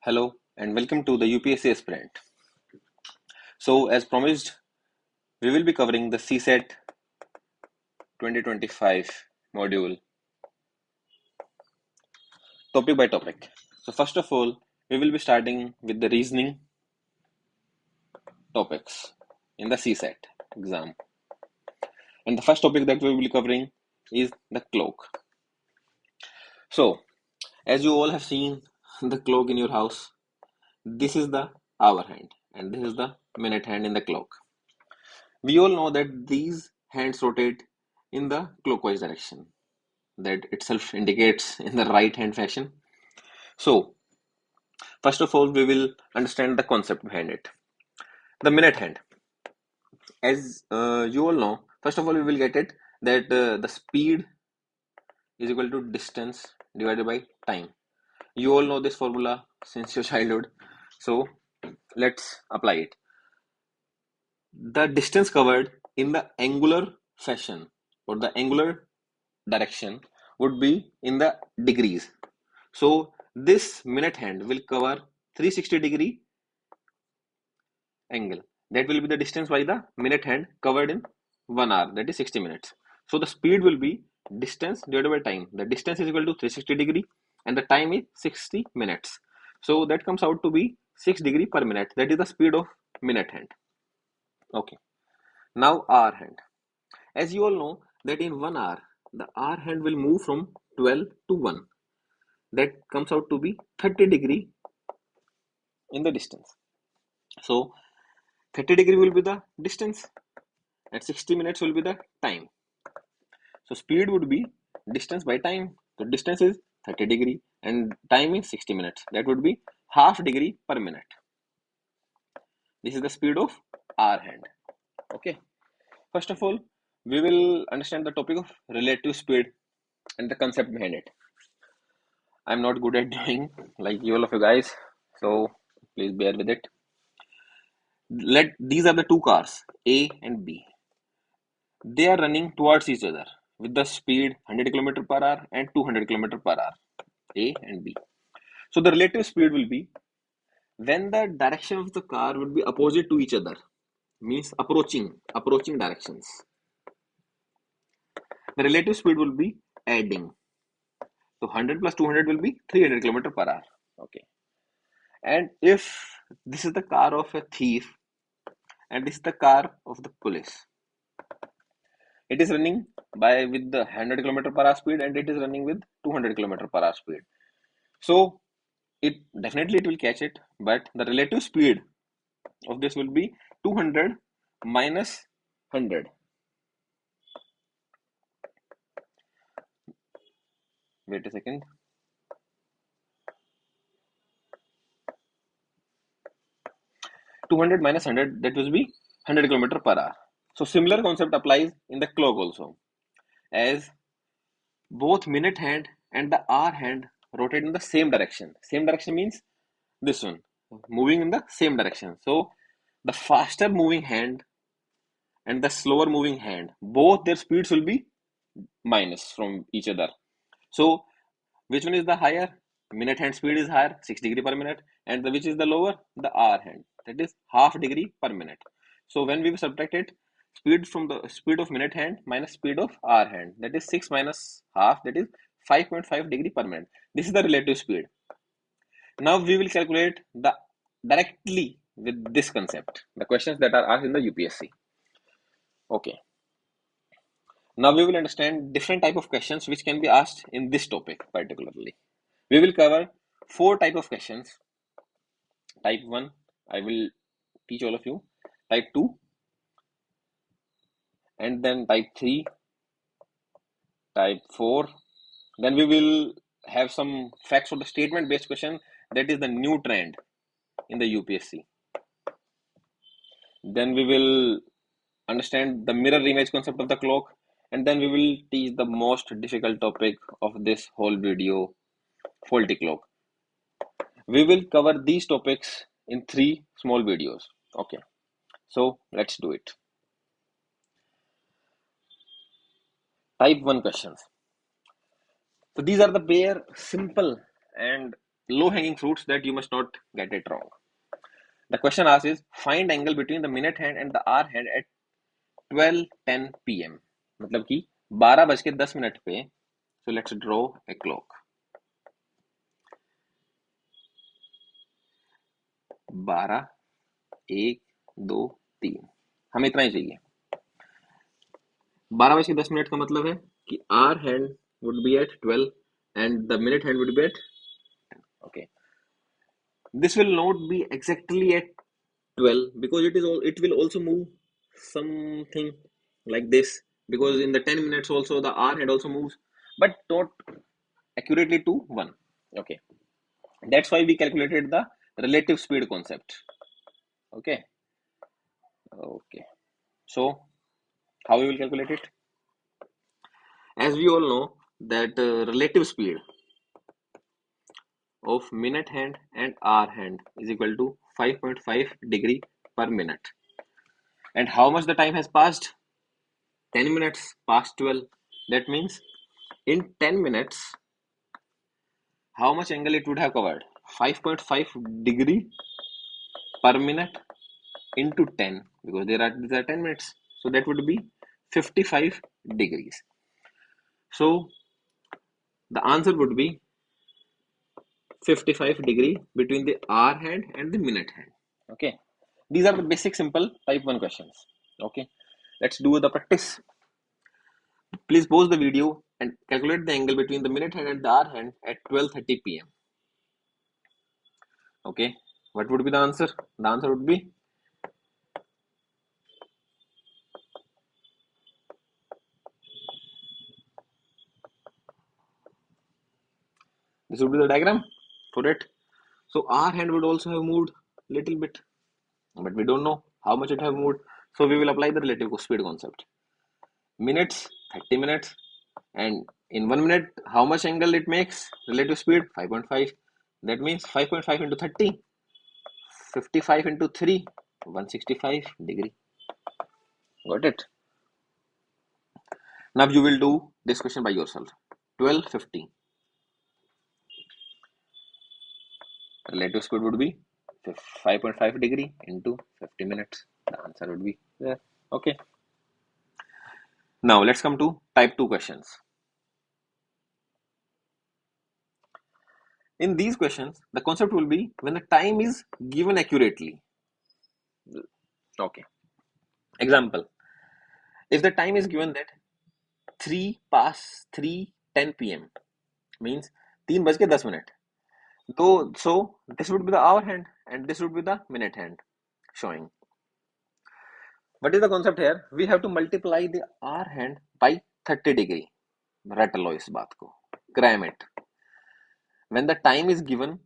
Hello and welcome to the UPSC Sprint. So, as promised, we will be covering the CSAT 2025 module topic by topic. So, first of all, we will be starting with the reasoning topics in the CSAT exam. And the first topic that we will be covering is the clock. So, as you all have seen the clock in your house, this is the hour hand and this is the minute hand in the clock. We all know that these hands rotate in the clockwise direction. That itself indicates in the right hand fashion. So, first of all, we will understand the concept behind it. The minute hand. As you all know, first of all, we will get it that the speed is equal to distance divided by time. You all know this formula since your childhood. So, let's apply it. The distance covered in the angular fashion or the angular direction would be in the degrees. So this minute hand will cover 360-degree angle. That will be the distance by the minute hand covered in 1 hour, that is 60 minutes. So the speed will be distance divided by time. The distance is equal to 360 degree and the time is 60 minutes. So that comes out to be 6 degree per minute. That is the speed of minute hand. Okay. Now hour hand. As you all know that in 1 hour, the hour hand will move from 12 to 1. That comes out to be 30 degree in the distance. So 30 degree will be the distance and 60 minutes will be the time. So speed would be distance by time. So distance is 30 degree and time is 60 minutes. That would be half degree per minute. This is the speed of hour hand. Okay. First of all, we will understand the topic of relative speed and the concept behind it. I'm not good at doing like you all of you guys, so please bear with it. These are the two cars, A and B. They are running towards each other with the speed 100 km per hour and 200 km per hour, A and B. So the relative speed will be when the direction of the car would be opposite to each other, means approaching directions. The relative speed will be adding. So 100 plus 200 will be 300 km per hour. Okay. And if this is the car of a thief and this is the car of the police, it is running by with the 100 km per hour speed and it is running with 200 km per hour speed. So it definitely it will catch it, but the relative speed of this will be 200 minus 100. Wait a second. 200 minus 100, that will be 100 km per hour. So similar concept applies in the clock also, as both minute hand and the hour hand rotate in the same direction. Same direction means this one, moving in the same direction. So the faster moving hand and the slower moving hand, both their speeds will be minus from each other. So which one is the higher? Minute hand speed is higher, 6 degree per minute, and which is the lower? The hour hand, that is half degree per minute. So when we subtract it, speed from the speed of minute hand minus speed of hour hand, that is 6 minus half, that is 5.5 degree per minute. This is the relative speed. Now we will calculate the directly with this concept, the questions that are asked in the UPSC. Okay. Now we will understand different type of questions which can be asked in this topic particularly. We will cover 4 type of questions. Type 1, I will teach all of you. Type 2, and then type 3, type 4. Then we will have some facts or the statement based question, that is the new trend in the UPSC. Then we will understand the mirror image concept of the clock, and then we will teach the most difficult topic of this whole video, faulty clock. We will cover these topics in 3 small videos. Okay, so let's do it. Type 1 questions. So these are the bare, simple and low hanging fruits that you must not get it wrong. The question asked is find angle between the minute hand and the hour hand at 12:10 p.m. मतलब कि 12:10 पे. So let's draw a clock. 12, 1, 2, 3. हमें इतना ही चाहिए. 12:10 का मतलब है कि our hand would be at 12 and the minute hand would be at 10. Okay. This will not be exactly at 12 because it will also move something like this, because in the 10 minutes also the r hand also moves, but not accurately to 1. Okay, that's why we calculated the relative speed concept. Okay. Okay, so how we will calculate it? As we all know that relative speed of minute hand and hour hand is equal to 5.5 degree per minute. And how much the time has passed? 10 minutes past 12. That means in 10 minutes, how much angle it would have covered? 5.5 degree per minute into 10, because these are 10 minutes. So that would be 55 degrees. So the answer would be 55 degree between the hour hand and the minute hand. Okay. These are the basic simple type 1 questions. Okay. Let's do the practice. Please pause the video and calculate the angle between the minute hand and the hour hand at 12:30 p.m. Okay, what would be the answer? The answer would be this would be the diagram for it. So our hand would also have moved little bit, but we don't know how much it have moved. So we will apply the relative speed concept. Minutes, 30 minutes, and in 1 minute, how much angle it makes? Relative speed 5.5. That means 5.5 into 30, 55 into 3, 165 degree. Got it? Now you will do this question by yourself. 12:50. Relative speed would be 5.5 degree into 50 minutes. The answer would be there. Okay. Now let's come to type 2 questions. In these questions, the concept will be when the time is given accurately. Okay. Example. If the time is given that 3 past 3:10 p.m. means 3:10. So this would be the hour hand and this would be the minute hand showing. What is the concept here? We have to multiply the hour hand by 30 degree. रट लो इस बात को, cram it. When the time is given,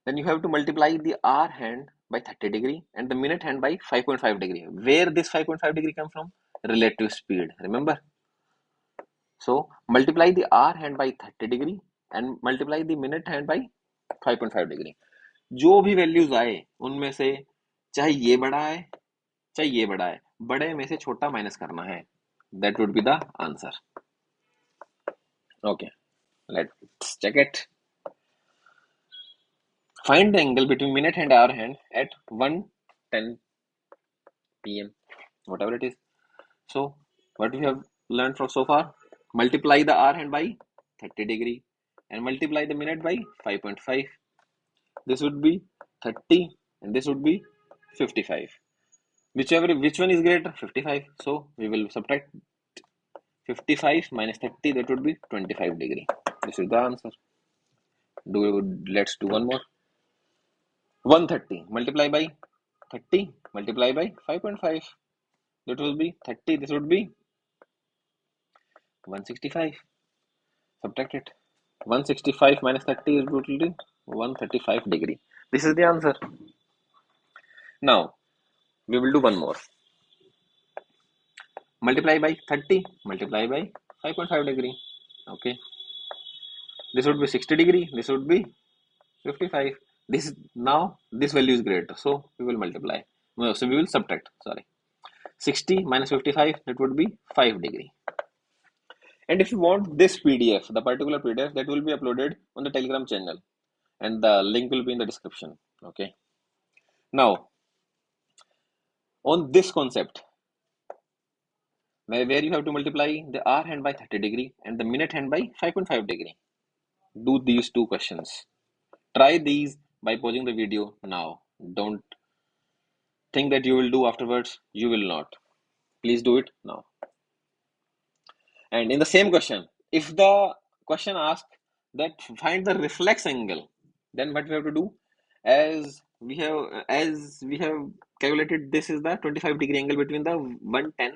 then you have to multiply the hour hand by 30 degree and the minute hand by 5.5 degree. Where this 5.5 degree come from? Relative speed, remember? So multiply the hour hand by 30 degree and multiply the minute hand by 5.5 degree. जो भी values आए उनमें से चाहे ये बड़ा है चाहे ये बड़ा है, बड़े में से छोटा माइनस करना है. That would be the answer. Okay, let's check it. Find the angle between minute and hour hand at 1:10 p.m. Whatever it is. So what we have learned from so far? Multiply the hour hand by 30 degree and multiply the minute by 5.5. This would be 30 and this would be 55. Which one is greater? 55. So we will subtract 55 minus 30. That would be 25 degree. This is the answer. Let's do one more. 130 multiply by 30 multiply by 5.5. That will be 30. This would be 165. Subtract it. 165 minus 30 is equal to 135 degree. This is the answer. Now we will do one more. Multiply by 30 multiply by 5.5 degree. Okay. This would be 60 degree. This would be 55. This value is greater, so we will multiply. No, so we will subtract. Sorry. 60 minus 55, that would be 5 degree. And if you want this PDF, the particular PDF, that will be uploaded on the Telegram channel. and the link will be in the description. Okay. Now, on this concept, where you have to multiply the hour hand by 30 degree and the minute hand by 5.5 degree. Do these two questions. Try these by pausing the video now. Don't think that you will do afterwards. You will not. Please do it now. And in the same question, if the question asks that find the reflex angle, then what we have to do, as we have calculated, this is the 25-degree angle between the 1:10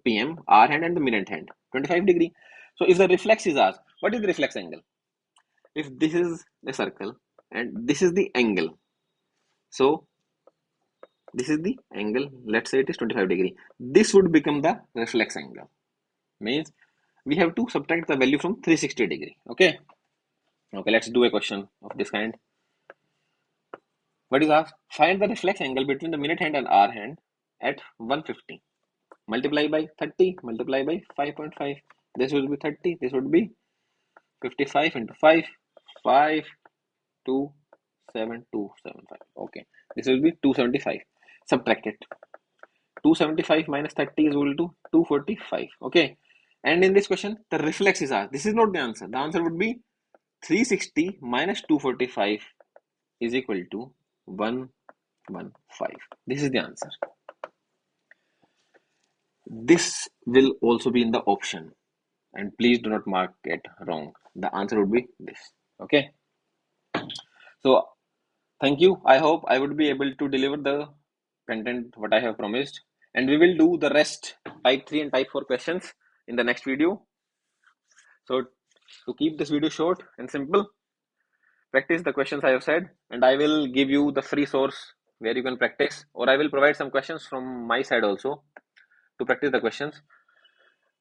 p.m. hour hand and the minute hand, 25 degree. So if the reflex is asked, what is the reflex angle? If this is the circle and this is the angle, so this is the angle, let's say it is 25 degree. This would become the reflex angle. Means we have to subtract the value from 360 degree. Okay. Okay, let's do a question of this kind. What is asked? Find the reflex angle between the minute hand and hour hand at 150. Multiply by 30, multiply by 5.5. This will be 30, this would be 55 into 5, 5, 2, 7, 2, 7, 5. Okay, this will be 275. Subtract it. 275 minus 30 is equal to 245. Okay, and in this question, the reflex is asked. This is not the answer. The answer would be 360 minus 245 is equal to 115. This is the answer. This will also be in the option, and please do not mark it wrong. The answer would be this. Okay. So thank you. I hope I would be able to deliver the content what I have promised, and we will do the rest type 3 and type 4 questions in the next video. So to keep this video short and simple, practice the questions I have said, and I will give you the free source where you can practice, or I will provide some questions from my side also to practice the questions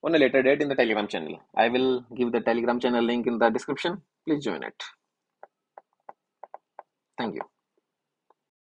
on a later date in the Telegram channel. I will give the Telegram channel link in the description. Please join it. Thank you.